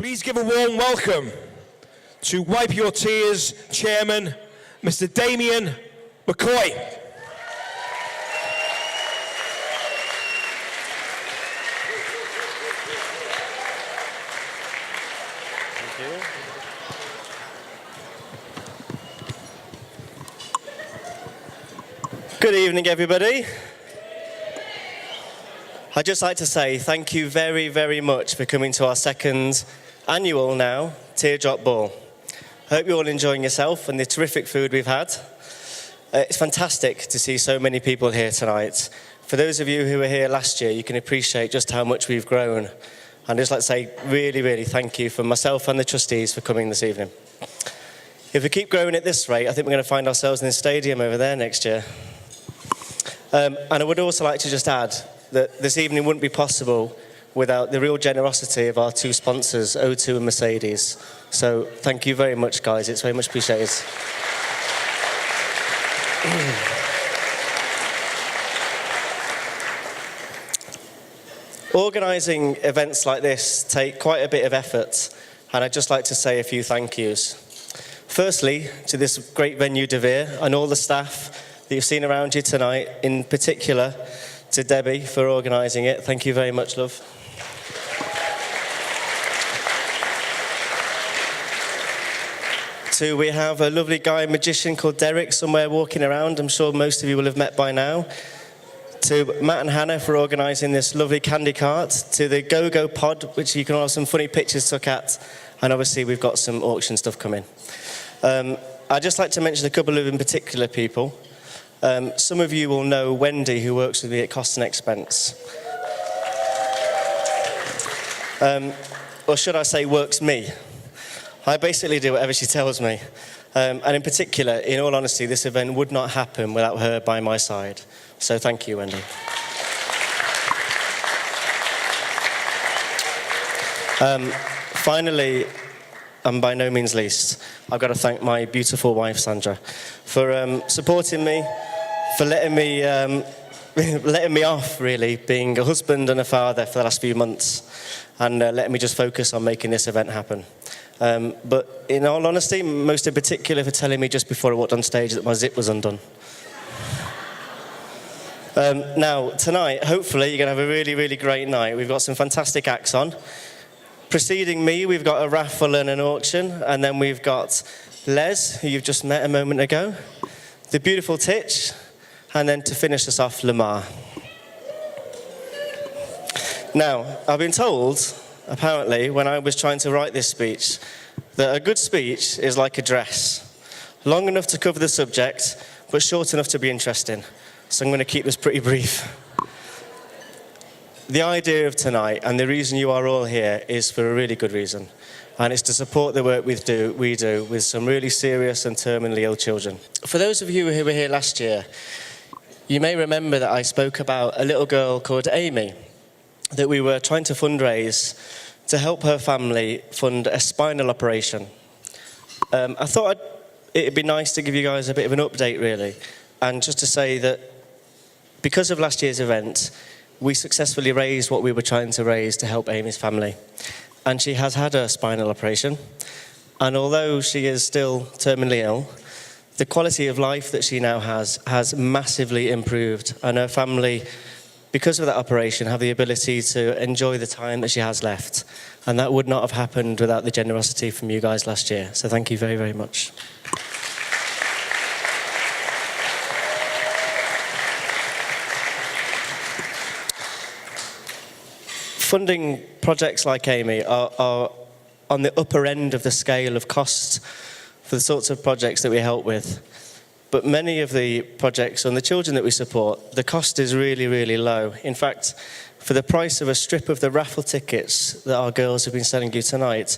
Please give a warm welcome to Wipe Your Tears Chairman, Mr. Damian McCoy. Good evening, everybody. I'd just like to say thank you very, very much for coming to our second annual now Teardrop Ball. I hope you're all enjoying yourself and the terrific food we've had. It's fantastic to see so many people here tonight. For those of you who were here last year, you can appreciate just how much we've grown. And I'd just like to say really, really thank you from myself and the trustees for coming this evening. If we keep growing at this rate, I think we're going to find ourselves in the stadium over there next year. And I would also like to just add that this evening wouldn't be possible without the real generosity of our two sponsors, O2 and Mercedes. So thank you very much, guys. It's very much appreciated. Organising events like this take quite a bit of effort, and I'd just like to say a few thank yous. Firstly, to this great venue, De Vere, and all the staff that you've seen around you tonight, in particular to Debbie for organising it. Thank you very much, love. We have a lovely guy magician called Derek somewhere walking around. I'm sure most of you will have met by now. To Matt and Hannah for organising this lovely candy cart. To the Go-Go Pod, which you can all have some funny pictures took at. And obviously we've got some auction stuff coming. I'd just like to mention a couple of in particular people. Some of you will know Wendy, who works with me at Cost and Expense. Or should I say works me. I basically do whatever she tells me. And in particular, in all honesty, this event would not happen without her by my side. So thank you, Wendy. Finally, and by no means least, I've got to thank my beautiful wife, Sandra, for supporting me, for letting me off, really, being a husband and a father for the last few months, and letting me just focus on making this event happen. But in all honesty, most in particular for telling me just before I walked on stage that my zip was undone. Now, tonight, hopefully, you're going to have a really, really great night. We've got some fantastic acts on. Preceding me, we've got a raffle and an auction, and then we've got Les, who you've just met a moment ago, the beautiful Titch, and then to finish us off, Lamar. Now, I've been told, apparently, when I was trying to write this speech, that a good speech is like a dress, long enough to cover the subject, but short enough to be interesting. So I'm going to keep this pretty brief. The idea of tonight, and the reason you are all here, is for a really good reason. And it's to support the work we do with some really serious and terminally ill children. For those of you who were here last year, you may remember that I spoke about a little girl called Amy, that we were trying to fundraise to help her family fund a spinal operation. I thought it'd be nice to give you guys a bit of an update, really, and just to say that because of last year's event, we successfully raised what we were trying to raise to help Amy's family. And she has had a spinal operation. And although she is still terminally ill, the quality of life that she now has massively improved. And her family, because of that operation, have the ability to enjoy the time that she has left. And that would not have happened without the generosity from you guys last year. So thank you very, very much. Funding projects like Amy are on the upper end of the scale of costs for the sorts of projects that we help with. But many of the projects on the children that we support, the cost is really, really low. In fact, for the price of a strip of the raffle tickets that our girls have been selling you tonight,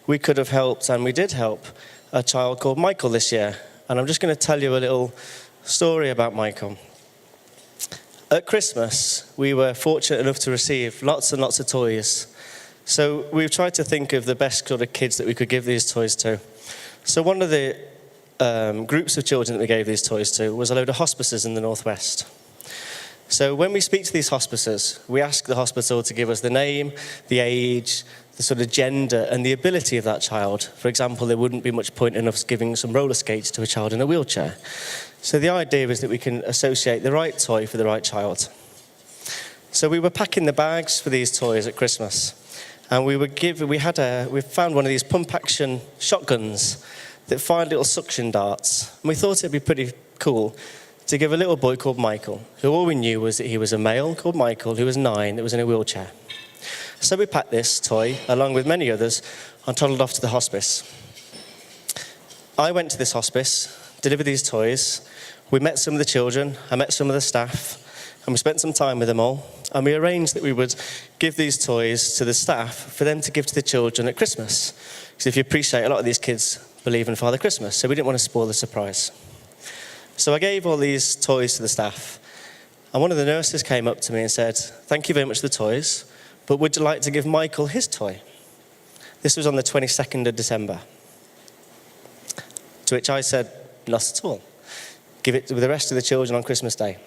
we could have helped, and we did help, a child called Michael this year. And I'm just going to tell you a little story about Michael. At Christmas, we were fortunate enough to receive lots and lots of toys. So we've tried to think of the best sort of kids that we could give these toys to. So one of the groups of children that we gave these toys to was a load of hospices in the northwest. So when we speak to these hospices, we ask the hospital to give us the name, the age, the sort of gender and the ability of that child. For example, there wouldn't be much point in us giving some roller skates to a child in a wheelchair. So the idea is that we can associate the right toy for the right child. So we were packing the bags for these toys at Christmas, and we found one of these pump-action shotguns that fired little suction darts, and we thought it'd be pretty cool to give a little boy called Michael, who all we knew was that he was a male called Michael who was 9 that was in a wheelchair. So we packed this toy, along with many others, and toddled off to the hospice. I went to this hospice, delivered these toys. We met some of the children, I met some of the staff, and we spent some time with them all. And we arranged that we would give these toys to the staff for them to give to the children at Christmas. Because if you appreciate, a lot of these kids believe in Father Christmas, so we didn't want to spoil the surprise. So I gave all these toys to the staff, and one of the nurses came up to me and said, "Thank you very much for the toys, but would you like to give Michael his toy?" This was on the 22nd of December. To which I said, "Not at all. Give it to the rest of the children on Christmas Day."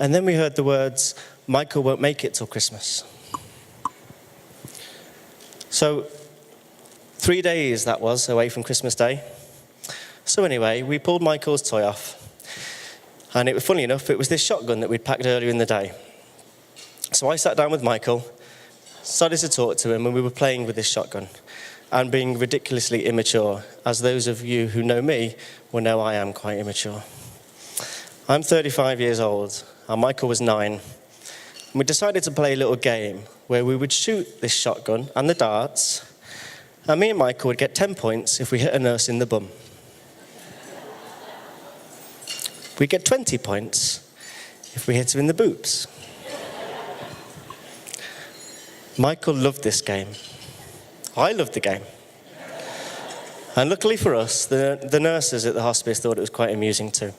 And then we heard the words, "Michael won't make it till Christmas." So 3 days that was away from Christmas Day. So anyway, we pulled Michael's toy off. And funny enough, it was this shotgun that we'd packed earlier in the day. So I sat down with Michael, started to talk to him, and we were playing with this shotgun and being ridiculously immature, as those of you who know me will know I am quite immature. I'm 35 years old, and Michael was 9. And we decided to play a little game where we would shoot this shotgun and the darts, and me and Michael would get 10 points if we hit a nurse in the bum. We'd get 20 points if we hit her in the boobs. Michael loved this game. I loved the game. And luckily for us, the nurses at the hospice thought it was quite amusing too.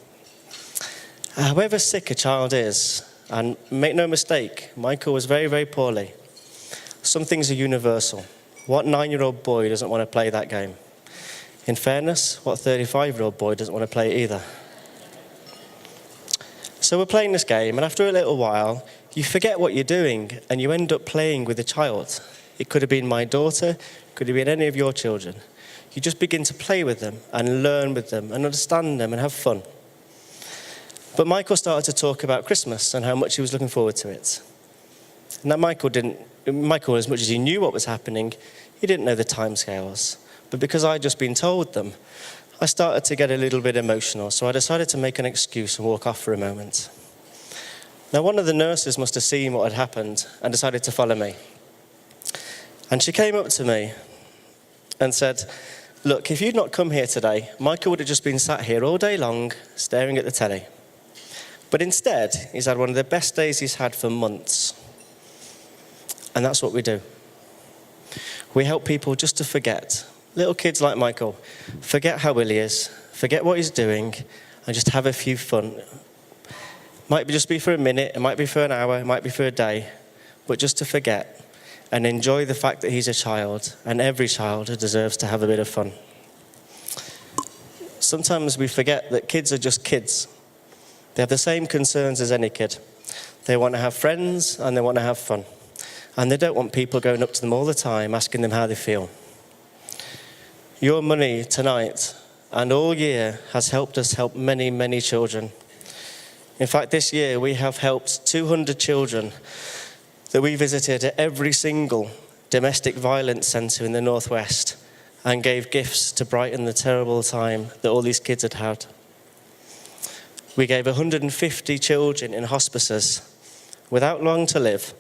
However sick a child is, and make no mistake, Michael was very, very poorly. Some things are universal. What 9-year-old boy doesn't want to play that game? In fairness, what 35-year-old boy doesn't want to play it either? So we're playing this game, and after a little while, you forget what you're doing, and you end up playing with a child. It could have been my daughter, it could have been any of your children. You just begin to play with them, and learn with them, and understand them, and have fun. But Michael started to talk about Christmas, and how much he was looking forward to it. And that Michael, as much as he knew what was happening, he didn't know the timescales. But because I'd just been told them, I started to get a little bit emotional, so I decided to make an excuse and walk off for a moment. Now, one of the nurses must have seen what had happened and decided to follow me. And she came up to me and said, "Look, if you'd not come here today, Michael would have just been sat here all day long, staring at the telly. But instead, he's had one of the best days he's had for months." And that's what we do. We help people just to forget. Little kids like Michael, forget how ill he is, forget what he's doing, and just have a few fun. Might just be for a minute, it might be for an hour, it might be for a day, but just to forget and enjoy the fact that he's a child, and every child deserves to have a bit of fun. Sometimes we forget that kids are just kids. They have the same concerns as any kid. They want to have friends and they want to have fun. And they don't want people going up to them all the time asking them how they feel. Your money tonight and all year has helped us help many, many children. In fact, this year we have helped 200 children that we visited at every single domestic violence centre in the Northwest and gave gifts to brighten the terrible time that all these kids had had. We gave 150 children in hospices, without long to live,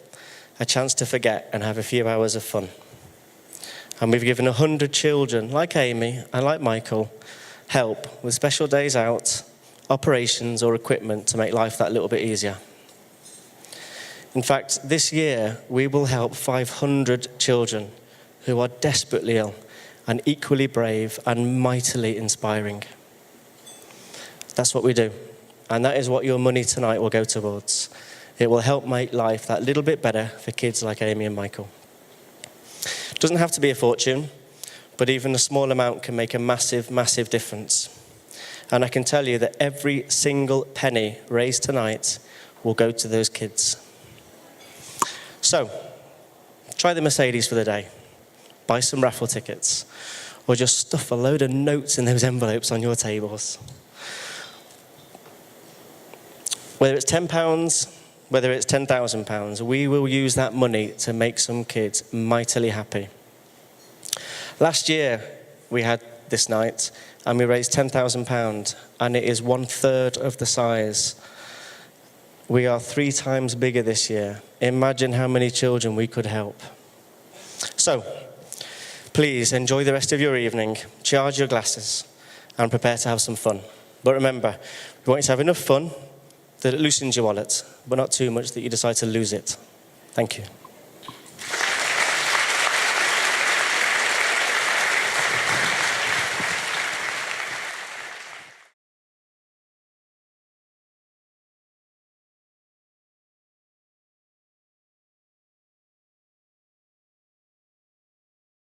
a chance to forget and have a few hours of fun. And we've given 100 children, like Amy and like Michael, help with special days out, operations or equipment to make life that little bit easier. In fact, this year we will help 500 children who are desperately ill and equally brave and mightily inspiring. That's what we do. And that is what your money tonight will go towards. It will help make life that little bit better for kids like Amy and Michael. It doesn't have to be a fortune, but even a small amount can make a massive, massive difference. And I can tell you that every single penny raised tonight will go to those kids. So, Try the Mercedes for the day. Buy some raffle tickets. Or just stuff a load of notes in those envelopes on your tables. Whether it's £10, whether it's £10,000, we will use that money to make some kids mightily happy. Last year, we had this night, and we raised £10,000, and it is 1/3 of the size. We are 3 times bigger this year. Imagine how many children we could help. So, please enjoy the rest of your evening, charge your glasses, and prepare to have some fun. But remember, we want you to have enough fun that it loosens your wallet, but not too much that you decide to lose it. Thank you.